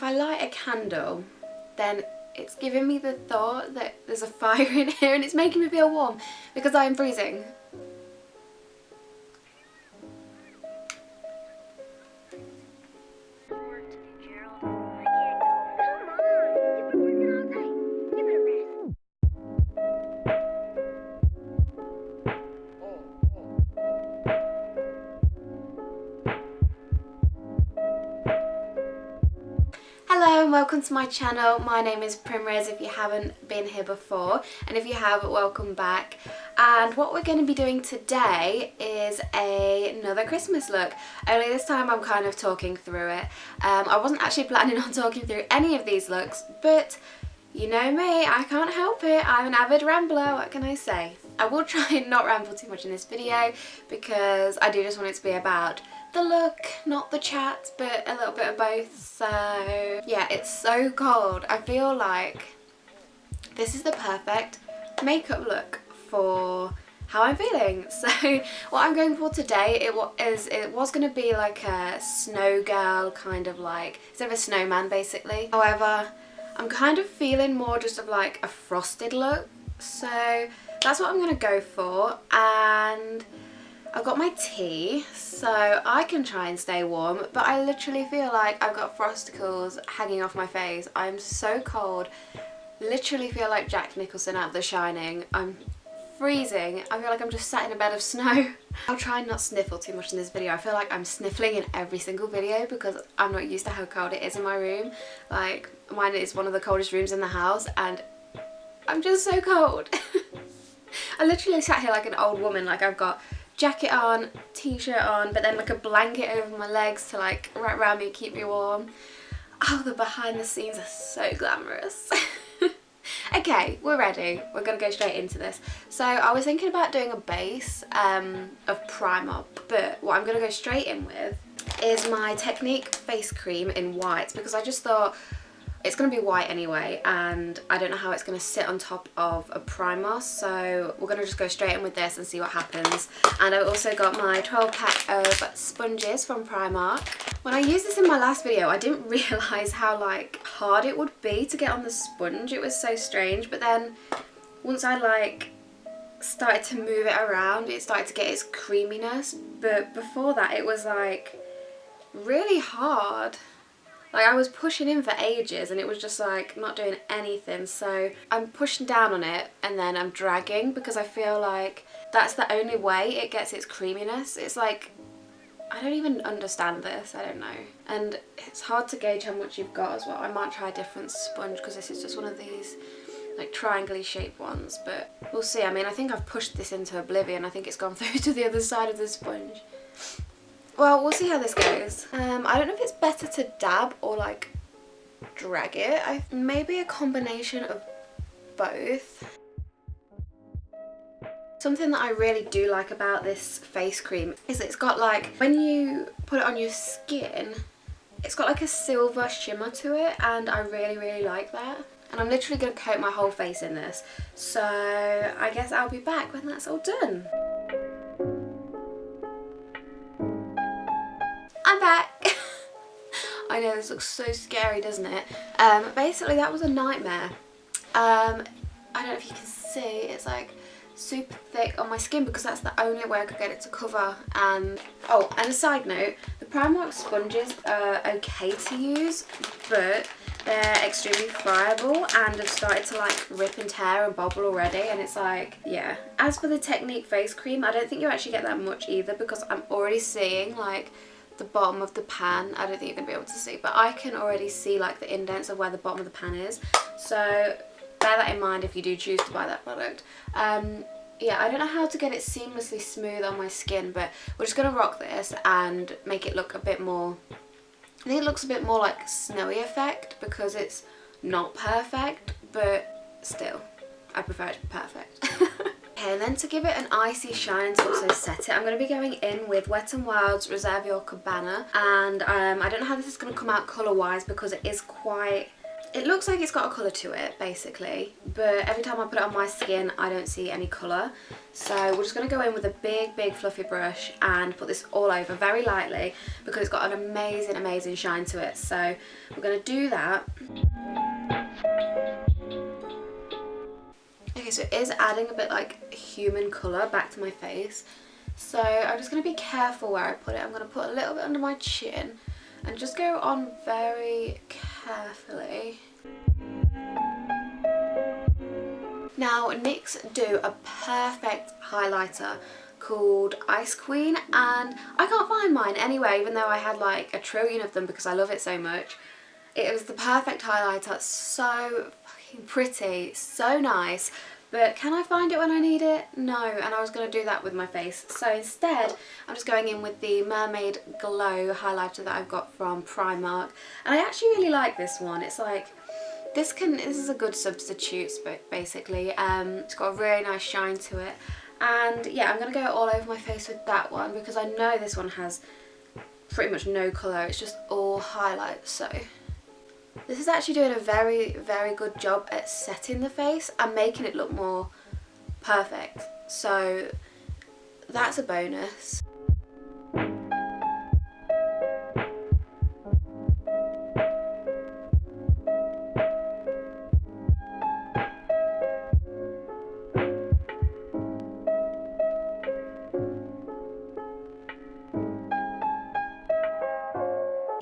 if I light a candle, then it's giving me the thought that there's a fire in here and it's making me feel warm because I am freezing. Hello and welcome to my channel. My name is Primrose if you haven't been here before, and if you have, welcome back. And what we're going to be doing today is another Christmas look, only this time I'm kind of talking through it. I wasn't actually planning on talking through any of these looks, but you know me, I can't help it. I'm an avid rambler, what can I say? I will try and not ramble too much in this video because I do just want it to be about the look, not the chat, but a little bit of both. So yeah, it's so cold. I feel like this is the perfect makeup look for how I'm feeling. So what I'm going for today, it was going to be like a snow girl, kind of like, instead of a snowman basically. However, I'm kind of feeling more just of like a frosted look. So that's what I'm going to go for. And I've got my tea, so I can try and stay warm, but I literally feel like I've got frosticles hanging off my face. I'm so cold. Literally feel like Jack Nicholson out of The Shining. I'm freezing. I feel like I'm just sat in a bed of snow. I'll try and not sniffle too much in this video. I feel like I'm sniffling in every single video because I'm not used to how cold it is in my room. Like, mine is one of the coldest rooms in the house and I'm just so cold. I literally sat here like an old woman, like I've got jacket on, t-shirt on, but then like a blanket over my legs to like wrap around me, keep me warm. Oh, the behind the scenes are so glamorous. Okay, we're ready. We're gonna go straight into this. So I was thinking about doing a base of Primark, but what I'm gonna go straight in with is my Technic face cream in white, because I just thought it's going to be white anyway and I don't know how it's going to sit on top of a primer, so we're going to just go straight in with this and see what happens. And I've also got my 12 pack of sponges from Primark. When I used this in my last video, I didn't realise how like hard it would be to get on the sponge. It was so strange, but then once I like started to move it around, it started to get its creaminess, but before that it was like really hard. Like I was pushing in for ages and it was just like not doing anything, so I'm pushing down on it and then I'm dragging because I feel like that's the only way it gets its creaminess. It's like, I don't even understand this, I don't know. And it's hard to gauge how much you've got as well. I might try a different sponge because this is just one of these like triangle-y shaped ones, but we'll see. I mean, I think I've pushed this into oblivion. I think it's gone through to the other side of the sponge. Well, we'll see how this goes. I don't know if it's better to dab or like drag it. Maybe a combination of both. Something that I really do like about this face cream is that it's got like, when you put it on your skin, it's got like a silver shimmer to it, and I really like that. And I'm literally going to coat my whole face in this. So I guess I'll be back when that's all done. I'm back. I know this looks so scary, doesn't it? Basically that was a nightmare. I don't know if you can see, it's like super thick on my skin because that's the only way I could get it to cover. And oh, and a side note, the Primark sponges are okay to use, but they're extremely friable and have started to like rip and tear and bubble already, and it's like, yeah. As for the Technic face cream, I don't think you actually get that much either because I'm already seeing like the bottom of the pan. I don't think you're going to be able to see, but I can already see like the indents of where the bottom of the pan is, so bear that in mind if you do choose to buy that product. Yeah, I don't know how to get it seamlessly smooth on my skin, but we're just going to rock this and make it look a bit more, I think it looks a bit more like snowy effect because it's not perfect, but still I prefer it to be perfect. Okay, and then to give it an icy shine and to also set it, I'm going to be going in with Wet n Wild's Reserve Your Cabana, and I don't know how this is going to come out colour wise because it is quite It looks like it's got a colour to it, basically, but every time I put it on my skin, I don't see any colour. So we're just going to go in with a big fluffy brush and put this all over very lightly because it's got an amazing shine to it. So we're going to do that. Okay, so it is adding a bit like human colour back to my face. So I'm just going to be careful where I put it. I'm going to put a little bit under my chin and just go on very carefully. Now NYX do a perfect highlighter called Ice Queen, and I can't find mine anywhere, even though I had like a trillion of them because I love it so much. It was the perfect highlighter, so fucking pretty, so nice. But can I find it when I need it? No, and I was going to do that with my face. So instead, I'm just going in with the Mermaid Glow highlighter that I've got from Primark. And I actually really like this one. It's like, this is a good substitute, basically. It's got a really nice shine to it. And yeah, I'm going to go all over my face with that one because I know this one has pretty much no colour. It's just all highlight, so... This is actually doing a very good job at setting the face and making it look more perfect. So that's a bonus.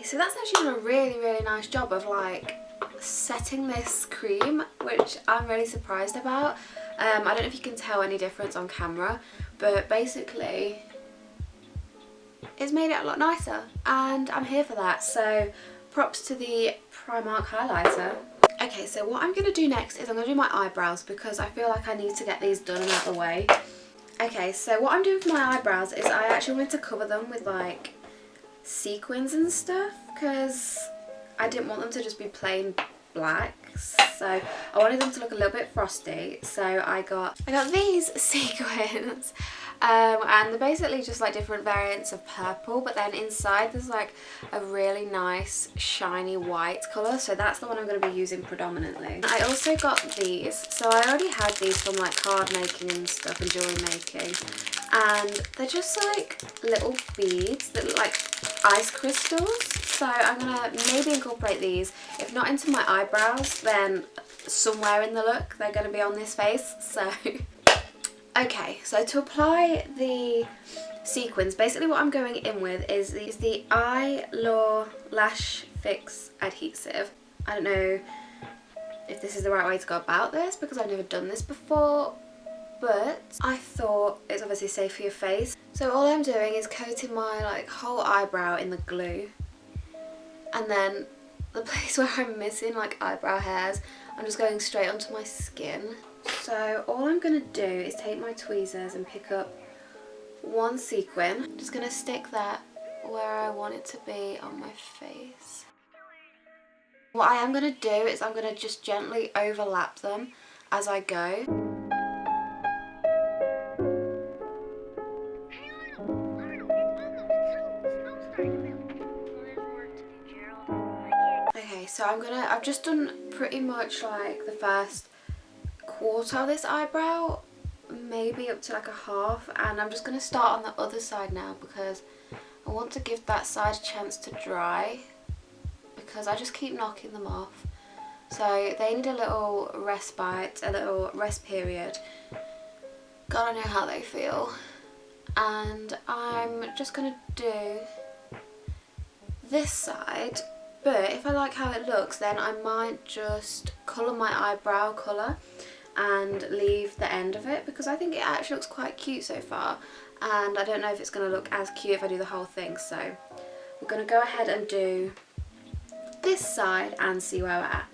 So that's actually done a really nice job of like setting this cream, which I'm really surprised about. I don't know if you can tell any difference on camera, but basically it's made it a lot nicer and I'm here for that. So props to the Primark highlighter. Okay, so what I'm going to do next is I'm going to do my eyebrows because I feel like I need to get these done and out of the way. Okay, so what I'm doing for my eyebrows is I actually wanted to cover them with like sequins and stuff because I didn't want them to just be plain black, so I wanted them to look a little bit frosty. So I got these sequins and they're basically just like different variants of purple, but then inside there's like a really nice shiny white colour, so that's the one I'm going to be using predominantly. I also got these, so I already had these from like card making and stuff and jewellery making, and they're just like little beads that look like ice crystals. So I'm going to maybe incorporate these, if not into my eyebrows, then somewhere in the look they're going to be on this face. So okay, so to apply the sequins, basically what I'm going in with is the Lash Fix adhesive. I don't know if this is the right way to go about this because I've never done this before, but I thought it's obviously safe for your face. So all I'm doing is coating my like whole eyebrow in the glue, and then the place where I'm missing like eyebrow hairs, I'm just going straight onto my skin. So all I'm going to do is take my tweezers and pick up one sequin. I'm just going to stick that where I want it to be on my face. What I am going to do is I'm going to just gently overlap them as I go. Okay, so I've just done pretty much like the first quarter of this eyebrow, maybe up to like a half, and I'm just going to start on the other side now because I want to give that side a chance to dry because I just keep knocking them off. So they need a little respite, a little rest period. Gotta know how they feel. And I'm just going to do this side, but if I like how it looks then I might just colour my eyebrow colour and leave the end of it because I think it actually looks quite cute so far, and I don't know if it's going to look as cute if I do the whole thing. So we're going to go ahead and do this side and see where we're at.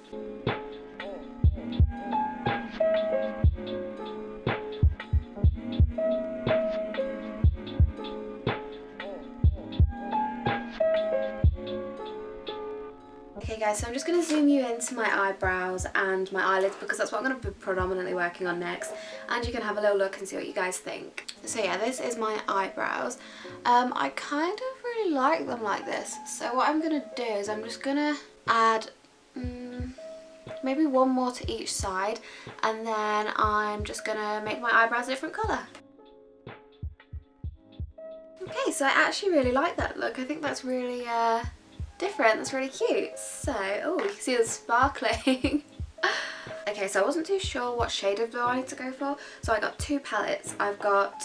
Okay guys, so I'm just going to zoom you into my eyebrows and my eyelids because that's what I'm going to be predominantly working on next, and you can have a little look and see what you guys think. So yeah, this is my eyebrows. I kind of really like them like this, so what I'm going to do is I'm just going to add maybe one more to each side, and then I'm just gonna make my eyebrows a different colour. Okay, so I actually really like that look. I think that's really different. That's really cute. So, oh, you can see the sparkling. Okay, so I wasn't too sure what shade of blue I need to go for, so I got two palettes. I've got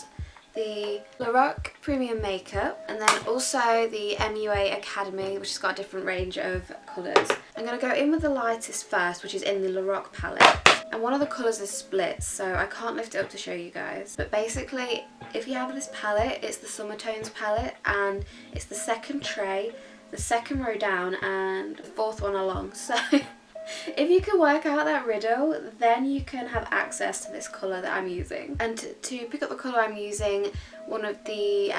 the Laroc Premium Makeup, and then also the MUA Academy, which has got a different range of colours. I'm going to go in with the lightest first, which is in the Laroc palette. And one of the colours is split, so I can't lift it up to show you guys. But basically, if you have this palette, it's the Summer Tones palette, and it's the second tray, the second row down, and the fourth one along. So if you can work out that riddle, then you can have access to this colour that I'm using. And to pick up the colour, I'm using one of the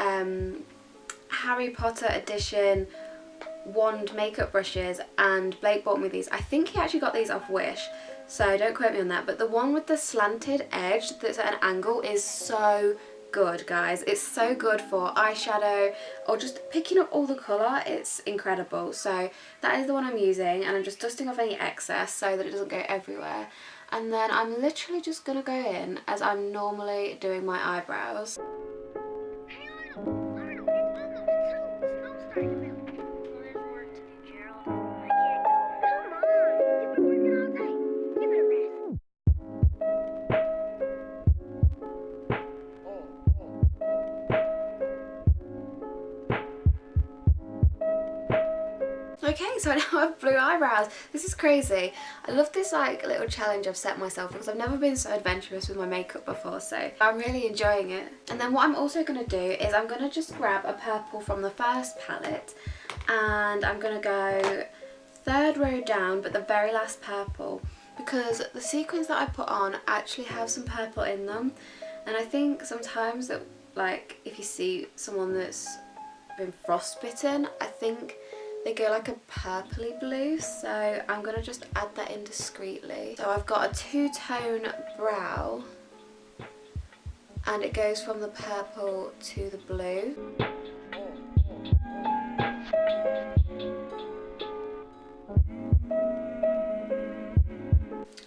Harry Potter edition wand makeup brushes, and Blake bought me these. I think he actually got these off Wish, so don't quote me on that, but the one with the slanted edge that's at an angle is so good, guys. It's so good for eyeshadow or just picking up all the colour. It's incredible. So that is the one I'm using, and I'm just dusting off any excess so that it doesn't go everywhere. And then I'm literally just gonna go in as I'm normally doing my eyebrows. Okay, so I now have blue eyebrows. This is crazy. I love this like little challenge I've set myself because I've never been so adventurous with my makeup before, so I'm really enjoying it. And then what I'm also going to do is I'm going to just grab a purple from the first palette, and I'm going to go third row down but the very last purple, because the sequins that I put on actually have some purple in them, and I think sometimes that, like, if you see someone that's been frostbitten, I think they go like a purpley blue, so I'm going to just add that in discreetly. So I've got a two-tone brow, and it goes from the purple to the blue.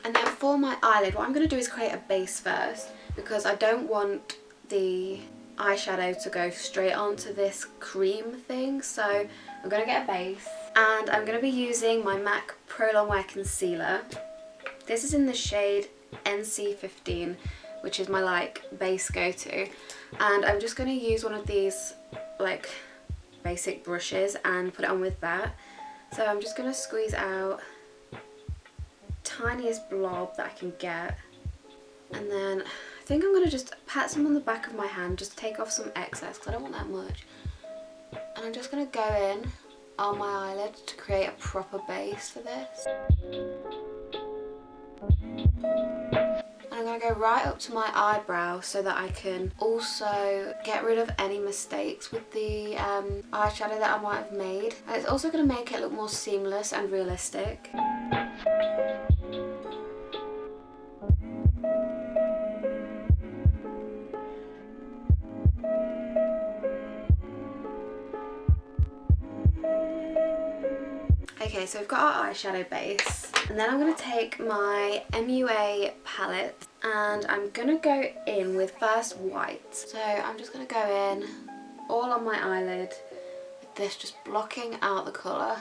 And then for my eyelid, what I'm going to do is create a base first, because I don't want the eyeshadow to go straight onto this cream thing, so I'm going to get a base, and I'm going to be using my MAC Pro Longwear Concealer. This is in the shade NC15, which is my like base go-to, and I'm just going to use one of these like basic brushes and put it on with that. So I'm just going to squeeze out tiniest blob that I can get, and then I think I'm going to just pat some on the back of my hand just to take off some excess because I don't want that much. And I'm just going to go in on my eyelid to create a proper base for this. And I'm going to go right up to my eyebrow so that I can also get rid of any mistakes with the eyeshadow that I might have made. And it's also going to make it look more seamless and realistic. Okay, so we've got our eyeshadow base, and then I'm going to take my MUA palette and I'm going to go in with first white. So I'm just going to go in all on my eyelid with this, just blocking out the colour.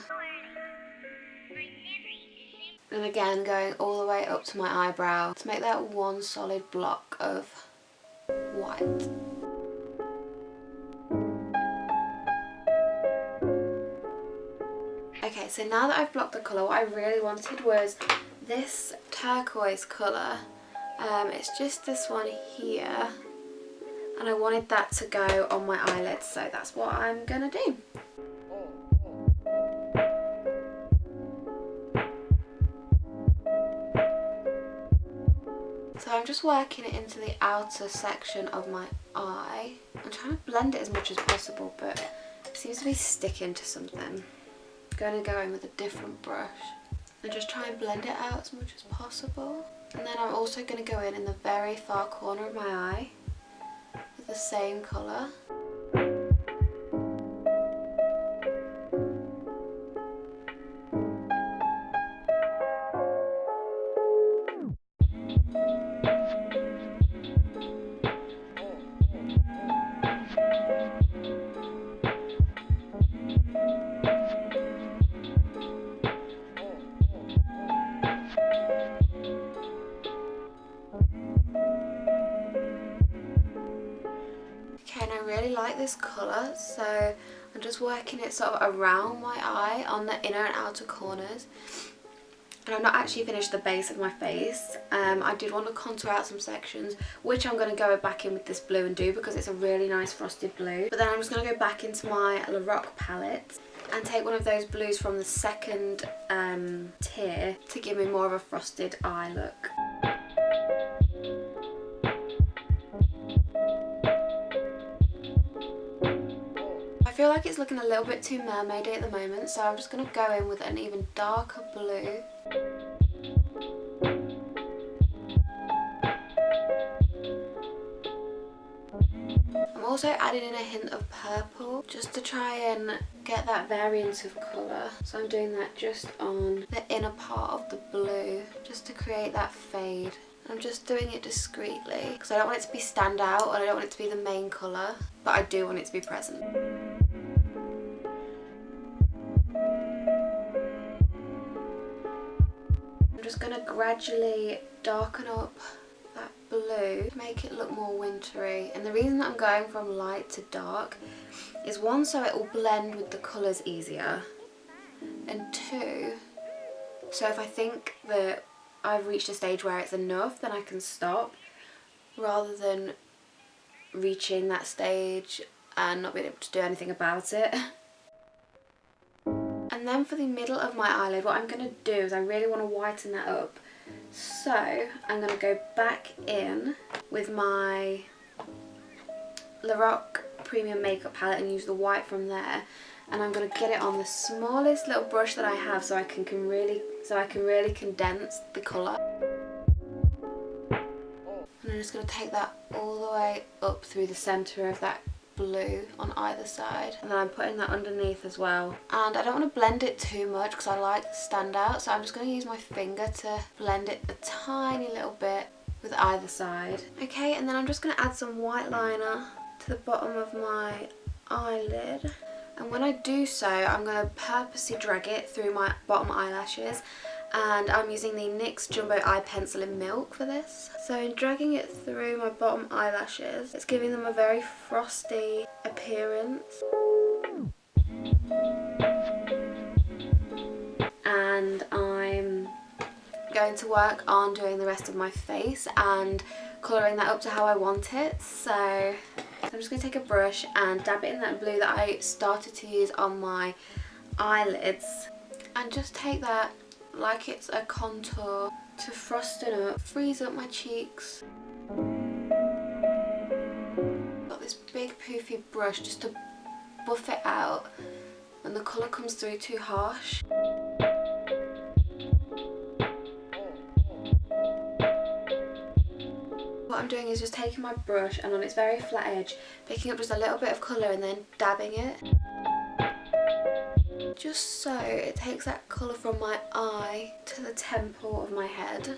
And again going all the way up to my eyebrow to make that one solid block of white. Okay, so now that I've blocked the colour, what I really wanted was this turquoise colour. It's just this one here, and I wanted that to go on my eyelids, so that's what I'm gonna do. So I'm just working it into the outer section of my eye. I'm trying to blend it as much as possible, but it seems to be sticking to something. Going to go in with a different brush and just try and blend it out as much as possible. And then I'm also going to go in the very far corner of my eye with the same colour. like this colour, so I'm just working it sort of around my eye on the inner and outer corners. And I've not actually finished the base of my face. I did want to contour out some sections, which I'm going to go back in with this blue and do because it's a really nice frosted blue. But then I'm just going to go back into my Laroc palette and take one of those blues from the second tier to give me more of a frosted eye look. I feel like it's looking a little bit too mermaidy at the moment, so I'm just going to go in with an even darker blue. I'm also adding in a hint of purple just to try and get that variance of colour. So I'm doing that just on the inner part of the blue, just to create that fade. I'm just doing it discreetly because I don't want it to be stand out and I don't want it to be the main colour, but I do want it to be present. I'm just going to gradually darken up that blue to make it look more wintry, and the reason that I'm going from light to dark is one, so it will blend with the colours easier, and two, so if I think that I've reached a stage where it's enough, then I can stop rather than reaching that stage and not being able to do anything about it. And then for the middle of my eyelid, what I'm going to do is I really want to whiten that up. So I'm going to go back in with my Laroc Premium Makeup Palette and use the white from there. And I'm going to get it on the smallest little brush that I have so I can really condense the colour. And I'm just going to take that all the way up through the centre of that blue on either side, and then I'm putting that underneath as well. And I don't want to blend it too much because I like the standout, so I'm just going to use my finger to blend it a tiny little bit with either side. Okay, and then I'm just going to add some white liner to the bottom of my eyelid, and when I do so I'm going to purposely drag it through my bottom eyelashes, and I'm using the NYX Jumbo Eye Pencil in Milk for this. So in dragging it through my bottom eyelashes, it's giving them a very frosty appearance. And I'm going to work on doing the rest of my face and colouring that up to how I want it. So I'm just going to take a brush and dab it in that blue that I started to use on my eyelids, and just take that like it's a contour to frosten up, freeze up my cheeks. Got this big poofy brush just to buff it out when the colour comes through too harsh. What I'm doing is just taking my brush and on its very flat edge, picking up just a little bit of colour and then dabbing it. Just so it takes that colour from my eye to the temple of my head.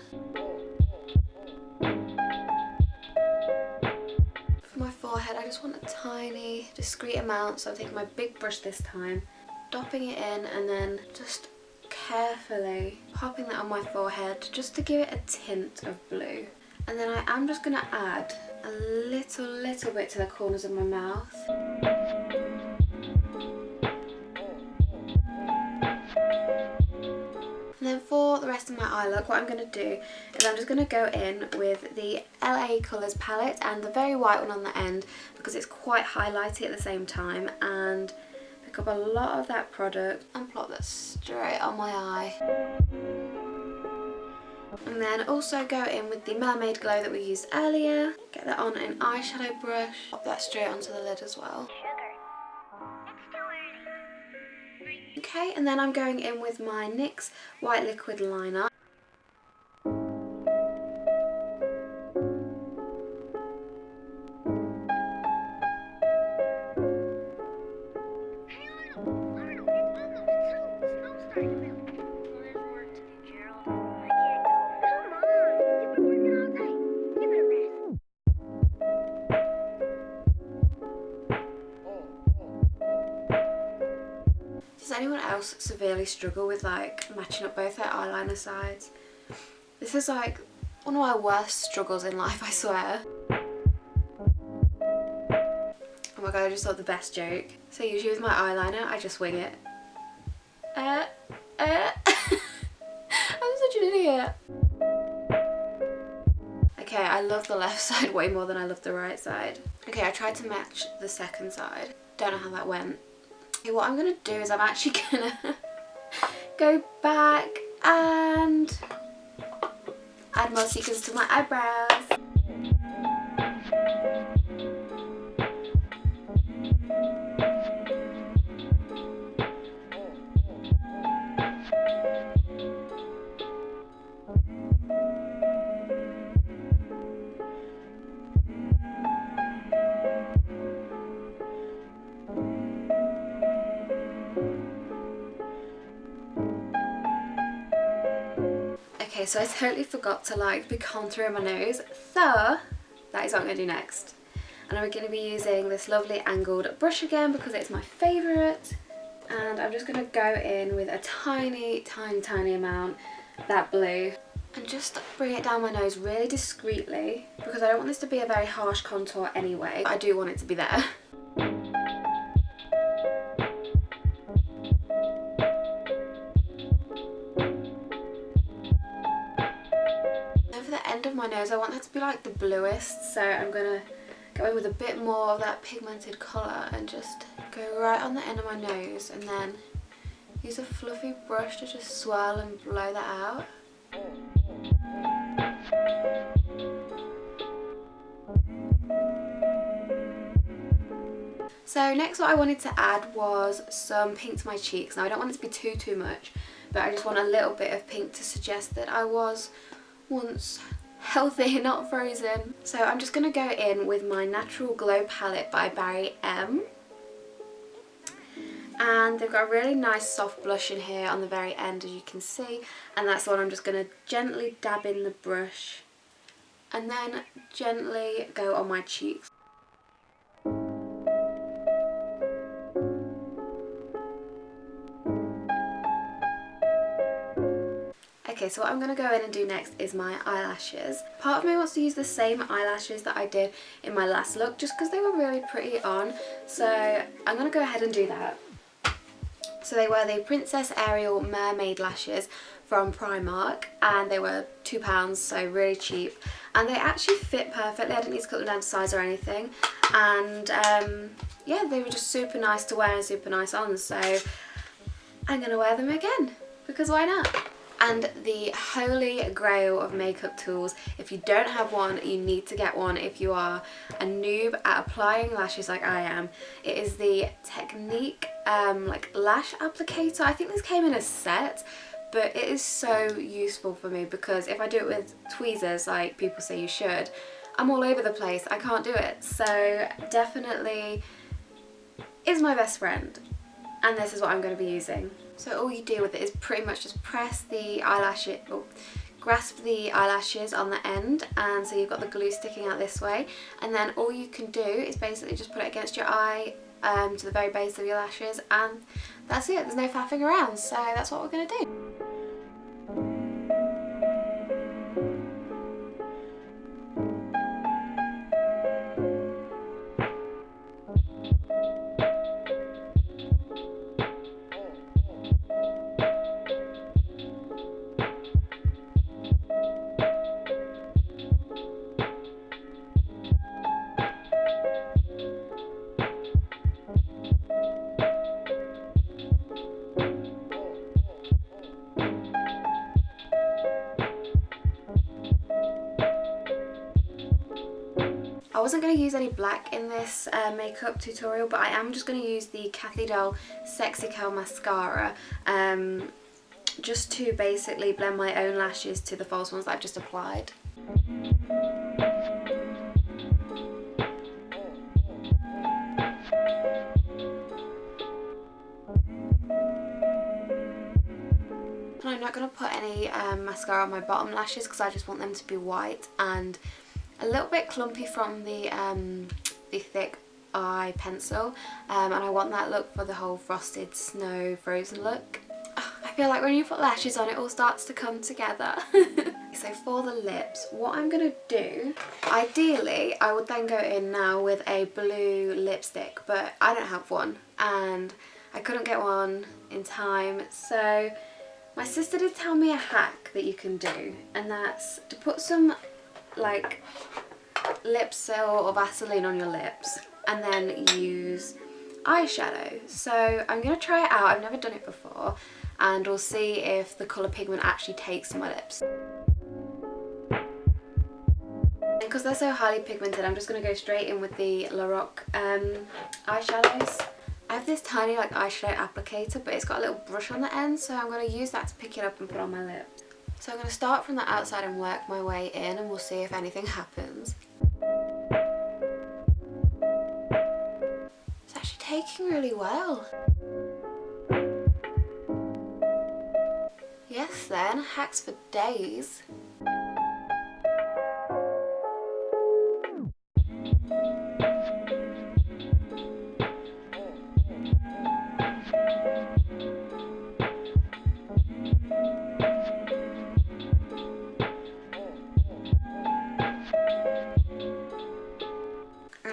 For my forehead I just want a tiny discreet amount, so I'm taking my big brush this time, dopping it in and then just carefully popping that on my forehead just to give it a tint of blue. And then I am just going to add a little bit to the corners of my mouth. And then for the rest of my eye look, what I'm going to do is I'm just going to go in with the LA Colours palette and the very white one on the end because it's quite highlighty at the same time, and pick up a lot of that product and plot that straight on my eye. And then also go in with the Mermaid Glow that we used earlier, get that on an eyeshadow brush, pop that straight onto the lid as well. Okay, and then I'm going in with my NYX White Liquid Liner. Does anyone else severely struggle with like matching up both their eyeliner sides? This is like one of my worst struggles in life, I swear. I'm my god, I just thought the best joke. So usually with my eyeliner, I just wing it. I'm such an idiot. Okay, I love the left side way more than I love the right side. Okay, I tried to match the second side. Don't know how that went. Okay, what I'm gonna do is I'm actually gonna go back and add more sequins to my eyebrows. Okay, so I totally forgot to like be contouring my nose, so that is what I'm going to do next. And I'm going to be using this lovely angled brush again because it's my favourite. And I'm just going to go in with a tiny, tiny, tiny amount of that blue and just bring it down my nose really discreetly because I don't want this to be a very harsh contour anyway. I do want it to be there. Of my nose, I want that to be like the bluest, so I'm gonna go in with a bit more of that pigmented colour and just go right on the end of my nose and then use a fluffy brush to just swirl and blow that out. So next what I wanted to add was some pink to my cheeks. Now I don't want it to be too much, but I just want a little bit of pink to suggest that I was once healthy, not frozen. So I'm just going to go in with my Natural Glow palette by Barry M. And they've got a really nice soft blush in here on the very end, as you can see. And that's the one I'm just going to gently dab in the brush and then gently go on my cheeks. Okay, so what I'm going to go in and do next is my eyelashes. Part of me wants to use the same eyelashes that I did in my last look just because they were really pretty on. So I'm going to go ahead and do that. So they were the Princess Ariel Mermaid lashes from Primark and they were £2, so really cheap. And they actually fit perfectly. I didn't need to cut them down to size or anything. And yeah, they were just super nice to wear and super nice on. So I'm going to wear them again because why not? And the holy grail of makeup tools, if you don't have one, you need to get one if you are a noob at applying lashes like I am. It is the Technic like lash applicator. I think this came in a set, but it is so useful for me because if I do it with tweezers like people say you should, I'm all over the place. I can't do it. So definitely is my best friend. And this is what I'm going to be using. So all you do with it is pretty much just press the eyelashes, or grasp the eyelashes on the end, and so you've got the glue sticking out this way, and then all you can do is basically just put it against your eye to the very base of your lashes, and that's it. There's no faffing around, so that's what we're going to do. I wasn't going to use any black in this makeup tutorial, but I am just going to use the Kathy Doll Sexy Curl Mascara just to basically blend my own lashes to the false ones that I've just applied. And I'm not going to put any mascara on my bottom lashes because I just want them to be white and a little bit clumpy from the thick eye pencil, and I want that look for the whole frosted snow frozen look. I feel like when you put lashes on it all starts to come together. So for the lips, what I'm going to do, ideally I would then go in now with a blue lipstick, but I don't have one and I couldn't get one in time. So my sister did tell me a hack that you can do, and that's to put some like lip seal or Vaseline on your lips and then use eyeshadow. So I'm going to try it out. I've never done it before, and we'll see if the colour pigment actually takes to my lips. Because they're so highly pigmented, I'm just going to go straight in with the Laroc eyeshadows. I have this tiny like eyeshadow applicator, but it's got a little brush on the end, so I'm going to use that to pick it up and put on my lips. So I'm going to start from the outside and work my way in, and we'll see if anything happens. It's actually taking really well. Yes then, hacks for days.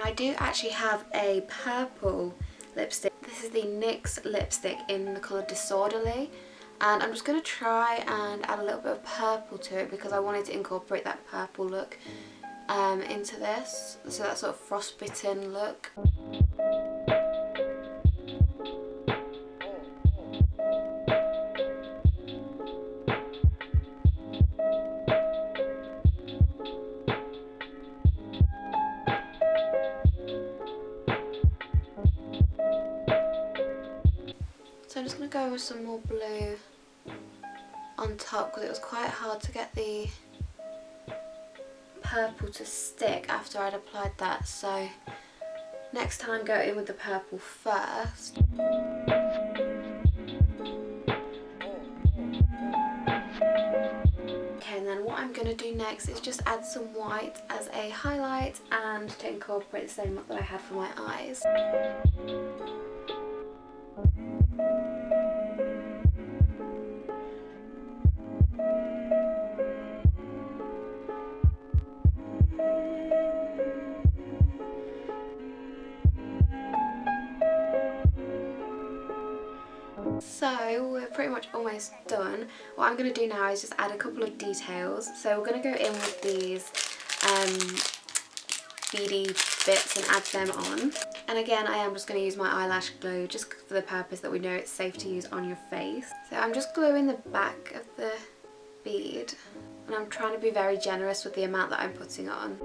I do actually have a purple lipstick. This is the NYX lipstick in the colour Disorderly, and I'm just going to try and add a little bit of purple to it because I wanted to incorporate that purple look into this, so that sort of frostbitten look. So I'm just going to go with some more blue on top because it was quite hard to get the purple to stick after I'd applied that. So next time go in with the purple first. Okay, and then what I'm going to do next is just add some white as a highlight and to incorporate the same look that I had for my eyes. So we're pretty much almost done. What I'm going to do now is just add a couple of details. So we're going to go in with these beady bits and add them on. And again, I am just going to use my eyelash glue just for the purpose that we know it's safe to use on your face. So I'm just gluing the back of the bead, and I'm trying to be very generous with the amount that I'm putting on.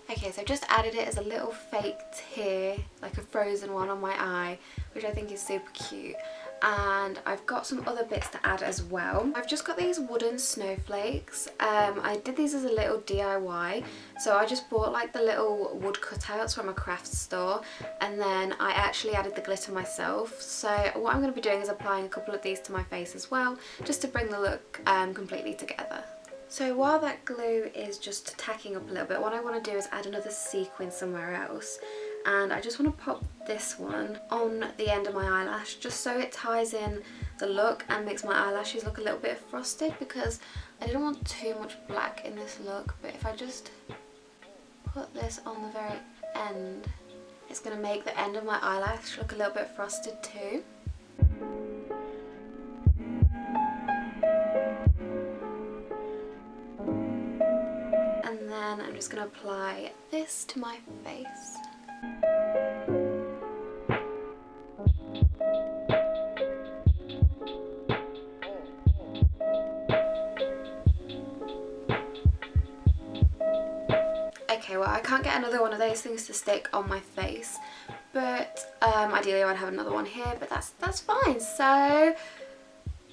Okay, so I've just added it as a little fake tear, like a frozen one on my eye, which I think is super cute. And I've got some other bits to add as well. I've just got these wooden snowflakes. I did these as a little DIY, so I just bought like the little wood cutouts from a craft store, and then I actually added the glitter myself. So what I'm going to be doing is applying a couple of these to my face as well, just to bring the look completely together. So while that glue is just tacking up a little bit, what I want to do is add another sequin somewhere else. And I just want to pop this one on the end of my eyelash just so it ties in the look and makes my eyelashes look a little bit frosted, because I didn't want too much black in this look, but if I just put this on the very end, it's going to make the end of my eyelash look a little bit frosted too. And then I'm just going to apply this to my face. Okay, well I can't get another one of those things to stick on my face, but ideally I would have another one here, but that's fine. So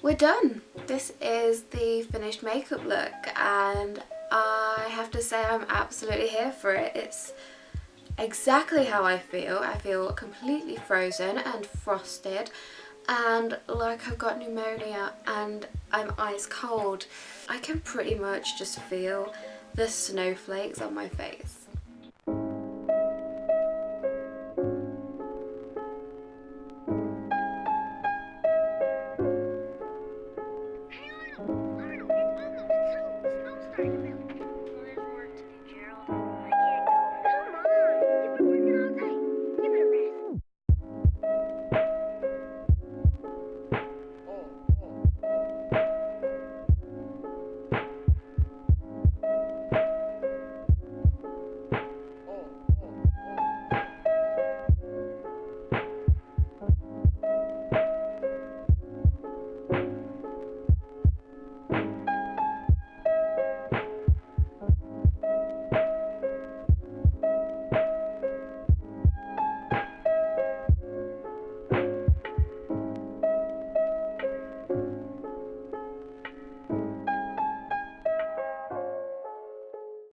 we're done. This is the finished makeup look, and I have to say I'm absolutely here for it. It's exactly how I feel. I feel completely frozen and frosted and like I've got pneumonia and I'm ice cold. I can pretty much just feel the snowflakes on my face. Arnold, it's almost 2. The snow's starting to melt.